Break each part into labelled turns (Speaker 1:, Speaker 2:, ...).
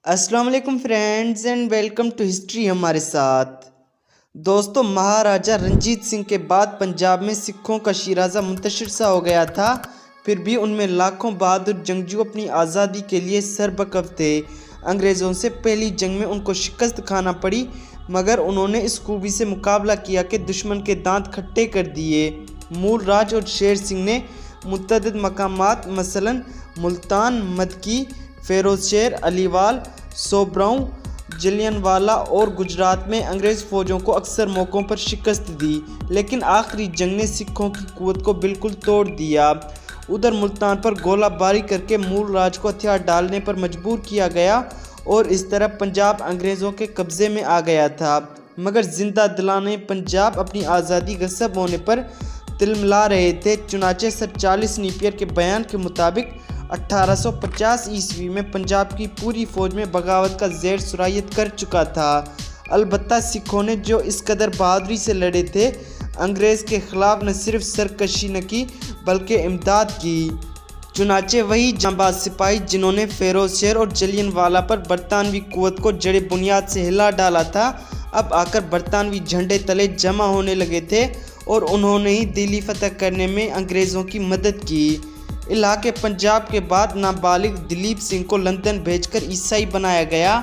Speaker 1: अस्सलाम वालेकुम friends and welcome to history हमारे साथ। दोस्तों, महाराजा रंजीत सिंह के बाद पंजाब में सिखों का शिराजा मुंतशिर सा हो गया था। फिर भी उनमें लाखों बहादुर जंगजू अपनी आज़ादी के लिए सरबकफ थे। अंग्रेज़ों से पहली जंग में उनको शिकस्त खाना पड़ी, मगर उन्होंने इस खूबी से मुकाबला किया कि दुश्मन के दांत खट्टे कर दिए। मूल राज और शेर सिंह ने मुतअद्दिद मकामात मसलन मुल्तान, मदकी, फेरोज़शेर, अलीवाल, सोबराऊ, जलियांवाला और गुजरात में अंग्रेज़ फ़ौजों को अक्सर मौक़ों पर शिकस्त दी, लेकिन आखिरी जंग ने सिखों की क़ुव्वत को बिल्कुल तोड़ दिया। उधर मुल्तान पर गोलाबारी करके मूल राज को हथियार डालने पर मजबूर किया गया और इस तरह पंजाब अंग्रेज़ों के कब्ज़े में आ गया था। मगर जिंदा दिलाने पंजाब अपनी आज़ादी गस्ब होने पर तिलमिला रहे थे। चुनाचे सर चार्ल्स नेपियर के बयान के मुताबिक 1850 ईस्वी में पंजाब की पूरी फ़ौज में बगावत का ज़ेर सुरायत कर चुका था। अलबत्ता सिखों ने जो इस कदर बहादुरी से लड़े थे, अंग्रेज़ के ख़िलाफ़ न सिर्फ सरकशी न की बल्कि इमदाद की। चुनाचे वही जांबाज सिपाही जिन्होंने फेरोज़शेर और जलियांवाला पर बरतानवी क़ुव्वत को जड़े बुनियाद से हिला डाला था, अब आकर बरतानवी झंडे तले जमा होने लगे थे और उन्होंने ही दिल्ली फतह करने में अंग्रेज़ों की मदद की। इलाके पंजाब के बाद नाबालिग दिलीप सिंह को लंदन भेजकर ईसाई बनाया गया।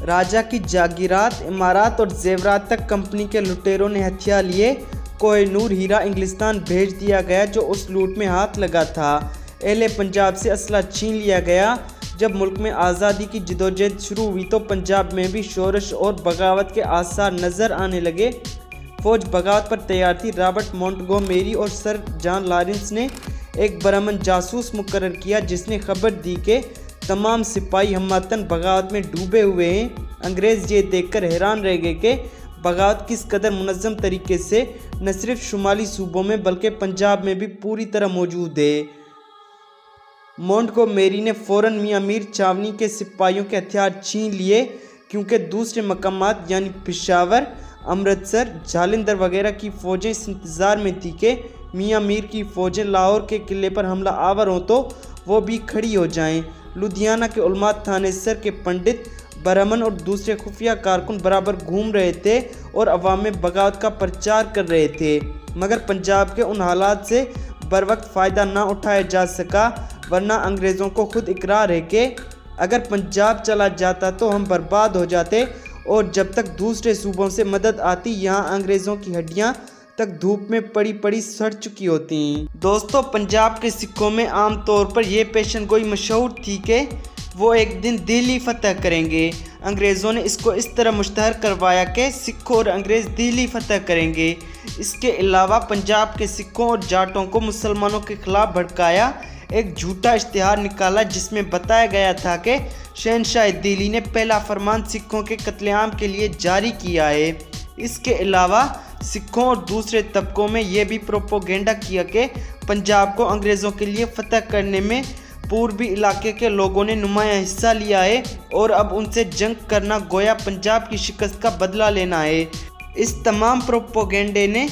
Speaker 1: राजा की जागीरात, इमारात और जेवरात तक कंपनी के लुटेरों ने हथिया लिए। कोहिनूर हीरा इंग्लिस्तान भेज दिया गया, जो उस लूट में हाथ लगा था। अहले पंजाब से असला छीन लिया गया। जब मुल्क में आज़ादी की जदोजहद शुरू हुई तो पंजाब में भी शोरश और बगावत के आसार नज़र आने लगे। फ़ौज बगावत पर तैयार थी। रॉबर्ट मोंटगोमेरी और सर जॉन लॉरेंस ने एक बरमन जासूस मुकर्रर किया, जिसने खबर दी कि तमाम सिपाही हमवतन बगावत में डूबे हुए हैं। अंग्रेज़ ये देखकर हैरान रह गए कि बगावत किस कदर मुनज़्ज़म तरीके से न सिर्फ शुमाली सूबों में बल्कि पंजाब में भी पूरी तरह मौजूद है। मोंटगोमेरी ने फ़ौरन मियां मीर छावनी के सिपाहियों के हथियार छीन लिए, क्योंकि दूसरे मकामात यानी पेशावर, अमृतसर, जालंधर वगैरह की फ़ौजें इस इंतज़ार में थी कि मियां मीर की फ़ौजें लाहौर के किले पर हमला आवर हों तो वो भी खड़ी हो जाएं। लुधियाना के उलमा थानेसर के पंडित बरमन और दूसरे खुफिया कारकुन बराबर घूम रहे थे और अवाम में बगावत का प्रचार कर रहे थे, मगर पंजाब के उन हालात से बर वक्त फ़ायदा ना उठाया जा सका। वरना अंग्रेज़ों को खुद इकरार है कि अगर पंजाब चला जाता तो हम बर्बाद हो जाते, और जब तक दूसरे सूबों से मदद आती, यहाँ अंग्रेज़ों की हड्डियाँ तक धूप में पड़ी पड़ी सड़ चुकी होती। दोस्तों, पंजाब के सिखों में आम तौर पर यह पेशन गोई मशहूर थी कि वो एक दिन दिल्ली फतह करेंगे। अंग्रेज़ों ने इसको इस तरह मुश्तहर करवाया कि सिखों और अंग्रेज़ दिल्ली फतह करेंगे। इसके अलावा पंजाब के सिखों और जाटों को मुसलमानों के ख़िलाफ़ भड़काया। एक झूठा इश्तिहार निकाला जिसमें बताया गया था कि शहनशाह दिल्ली ने पहला फरमान सिखों के कत्लेआम के लिए जारी किया है। इसके अलावा सिखों और दूसरे तबकों में यह भी प्रोपोगेंडा किया कि पंजाब को अंग्रेज़ों के लिए फतह करने में पूर्वी इलाके के लोगों ने नुमायां हिस्सा लिया है और अब उनसे जंग करना गोया पंजाब की शिकस्त का बदला लेना है। इस तमाम प्रोपोगेंडे ने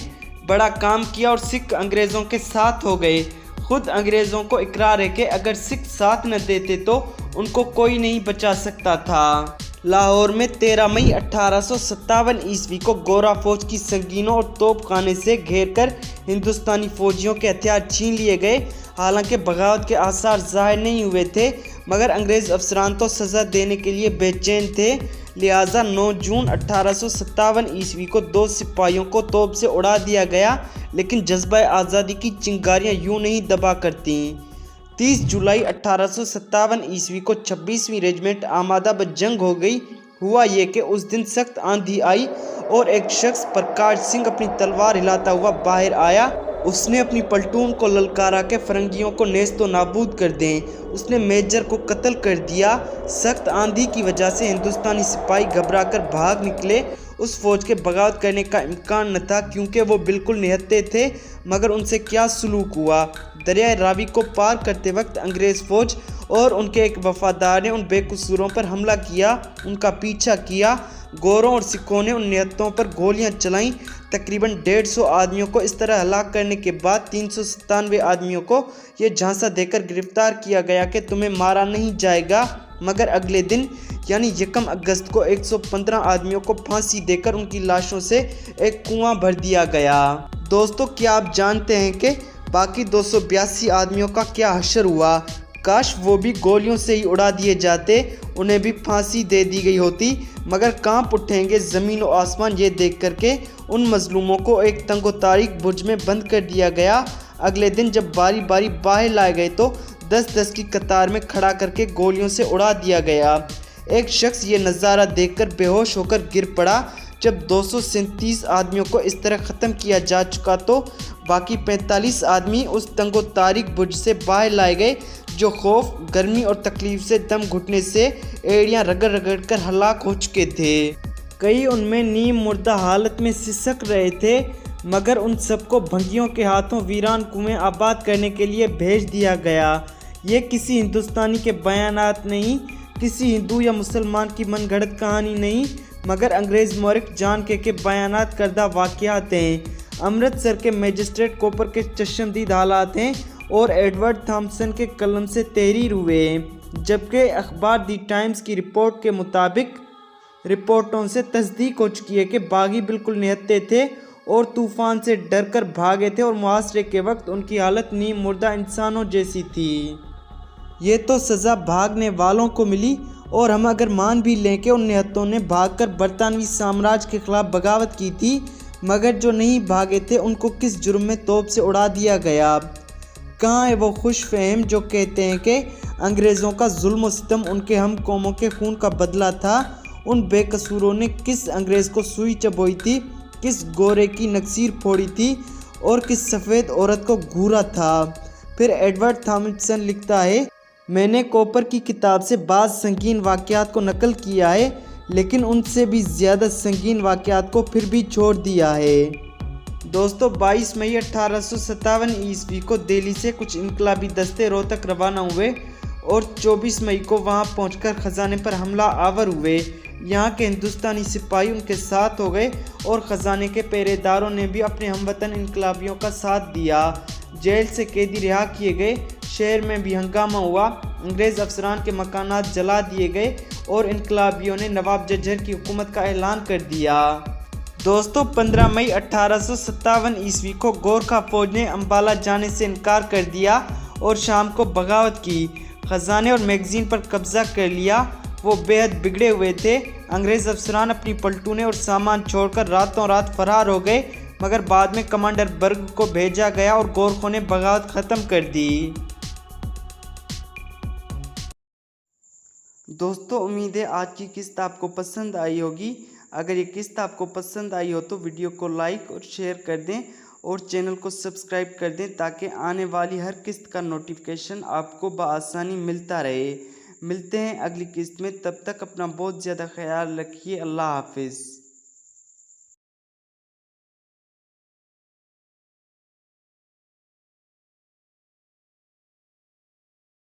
Speaker 1: बड़ा काम किया और सिख अंग्रेज़ों के साथ हो गए। खुद अंग्रेज़ों को इकरार है कि अगर सिख साथ न देते तो उनको कोई नहीं बचा सकता था। लाहौर में 13 मई 1857 ईस्वी को गोरा फौज की संगीनों और तोपखाने से घेरकर हिंदुस्तानी फौजियों के हथियार छीन लिए गए। हालांकि बगावत के आसार ज़ाहिर नहीं हुए थे, मगर अंग्रेज़ अफसरान तो सज़ा देने के लिए बेचैन थे। लिहाजा 9 जून 1857 ईस्वी को 2 सिपाहियों को तोप से उड़ा दिया गया, लेकिन जज्बा आज़ादी की चिंगारियाँ यूँ नहीं दबा करती। 30 जुलाई 1857 ईस्वी को 26वीं रेजिमेंट आमादा ब जंग हो गई। हुआ ये कि उस दिन सख्त आंधी आई और एक शख्स प्रकाश सिंह अपनी तलवार हिलाता हुआ बाहर आया। उसने अपनी पलटून को ललकारा के फरंगियों को नेस्तो नाबूद कर दें। उसने मेजर को कत्ल कर दिया। सख्त आंधी की वजह से हिंदुस्तानी सिपाही घबराकर भाग निकले। उस फौज के बगावत करने का इम्कान न था, क्योंकि वो बिल्कुल निहत्थे थे। मगर उनसे क्या सलूक हुआ। दरियाए रावी को पार करते वक्त अंग्रेज़ फ़ौज और उनके एक वफादार ने उन बेकसूरों पर हमला किया, उनका पीछा किया। गोरों और सिखों ने उन निहत्तों पर गोलियां चलाईं। तकरीबन 150 आदमियों को इस तरह हलाक करने के बाद 397 आदमियों को ये झांसा देकर गिरफ्तार किया गया कि तुम्हें मारा नहीं जाएगा, मगर अगले दिन यानी 1 अगस्त को 115 आदमियों को फांसी देकर उनकी लाशों से एक कुआं भर दिया गया। दोस्तों, क्या आप जानते हैं कि बाकी 282 आदमियों का क्या हश्र हुआ? काश वो भी गोलियों से ही उड़ा दिए जाते, उन्हें भी फांसी दे दी गई होती। मगर कांप उठेंगे ज़मीन और आसमान ये देख कर के उन मजलूमों को एक तंगो तारीख बुर्ज में बंद कर दिया गया। अगले दिन जब बारी बारी बाहर लाए गए तो 10-10 की कतार में खड़ा करके गोलियों से उड़ा दिया गया। एक शख्स ये नज़ारा देखकर बेहोश होकर गिर पड़ा। जब 237 आदमियों को इस तरह ख़त्म किया जा चुका तो बाकी 45 आदमी उस तंगो तारीख बुर्ज से बाहर लाए गए, जो खौफ, गर्मी और तकलीफ से दम घुटने से एड़ियाँ रगड़ रगड़ कर हलाक हो चुके थे। कई उनमें नीम मुर्दा हालत में सिसक रहे थे, मगर उन सबको भंगियों के हाथों वीरान कुएं आबाद करने के लिए भेज दिया गया। ये किसी हिंदुस्तानी के बयानात नहीं, किसी हिंदू या मुसलमान की मनगढ़ंत कहानी नहीं, मगर अंग्रेज़ मौरख जान के बयानात करदा वाक़यात हैं। अमृतसर के मजिस्ट्रेट कोपर के चश्मदीद हालात हैं और एडवर्ड थॉम्सन के कलम से तहरीर हुए हैं। जबकि अखबार दी टाइम्स की रिपोर्ट के मुताबिक रिपोर्टों से तस्दीक हो चुकी है कि बागी बिल्कुल निहत्ते थे और तूफ़ान से डर कर भागे थे और मुहासरे के वक्त उनकी हालत नीम मुर्दा इंसानों जैसी थी। ये तो सज़ा भागने वालों को मिली, और हम अगर मान भी लें कि उन निहत्तों ने भागकर बरतानवी साम्राज्य के ख़िलाफ़ बगावत की थी, मगर जो नहीं भागे थे उनको किस जुर्म में तोप से उड़ा दिया गया? कहाँ है वो खुश फहम जो कहते हैं कि अंग्रेज़ों का जुल्म और सितम उनके हम कौमों के खून का बदला था? उन बेकसूरों ने किस अंग्रेज़ को सुई चबोई थी, किस गोरे की नक्सीर फोड़ी थी और किस सफ़ेद औरत को घूरा था? फिर एडवर्ड थॉम्सन लिखता है, मैंने कोपर की किताब से बाज़ संगीन वाक़यात को नकल किया है, लेकिन उनसे भी ज़्यादा संगीन वाक़यात को फिर भी छोड़ दिया है। दोस्तों, 22 मई 1857 ईस्वी को दिल्ली से कुछ इनकलाबी दस्ते रोहतक रवाना हुए और 24 मई को वहां पहुंचकर ख़जाने पर हमला आवर हुए। यहां के हिंदुस्तानी सिपाही उनके साथ हो गए और ख़जाने के पहरेदारों ने भी अपने हमवतन इनकलाबियों का साथ दिया। जेल से कैदी रिहा किए गए, शहर में भी हंगामा हुआ, अंग्रेज़ अफसरान के मकानात जला दिए गए और इनकलाबियों ने नवाब जज्जर की हुकूमत का ऐलान कर दिया। दोस्तों, 15 मई 1857 ईस्वी को गोरखा फौज ने अम्बाला जाने से इनकार कर दिया और शाम को बगावत की, ख़जाने और मैगज़ीन पर कब्ज़ा कर लिया। वो बेहद बिगड़े हुए थे। अंग्रेज़ अफसरान अपनी पलटूनें और सामान छोड़कर रातों रात फरार हो गए, मगर बाद में कमांडर बर्ग को भेजा गया और गोरखों ने बगावत ख़त्म कर दी। दोस्तों, उम्मीद है आज की किस्त आपको पसंद आई होगी। अगर ये किस्त आपको पसंद आई हो तो वीडियो को लाइक और शेयर कर दें और चैनल को सब्सक्राइब कर दें ताकि आने वाली हर किस्त का नोटिफिकेशन आपको बआसानी मिलता रहे। मिलते हैं अगली किस्त में, तब तक अपना बहुत ज़्यादा ख्याल रखिए। अल्लाह हाफिज़।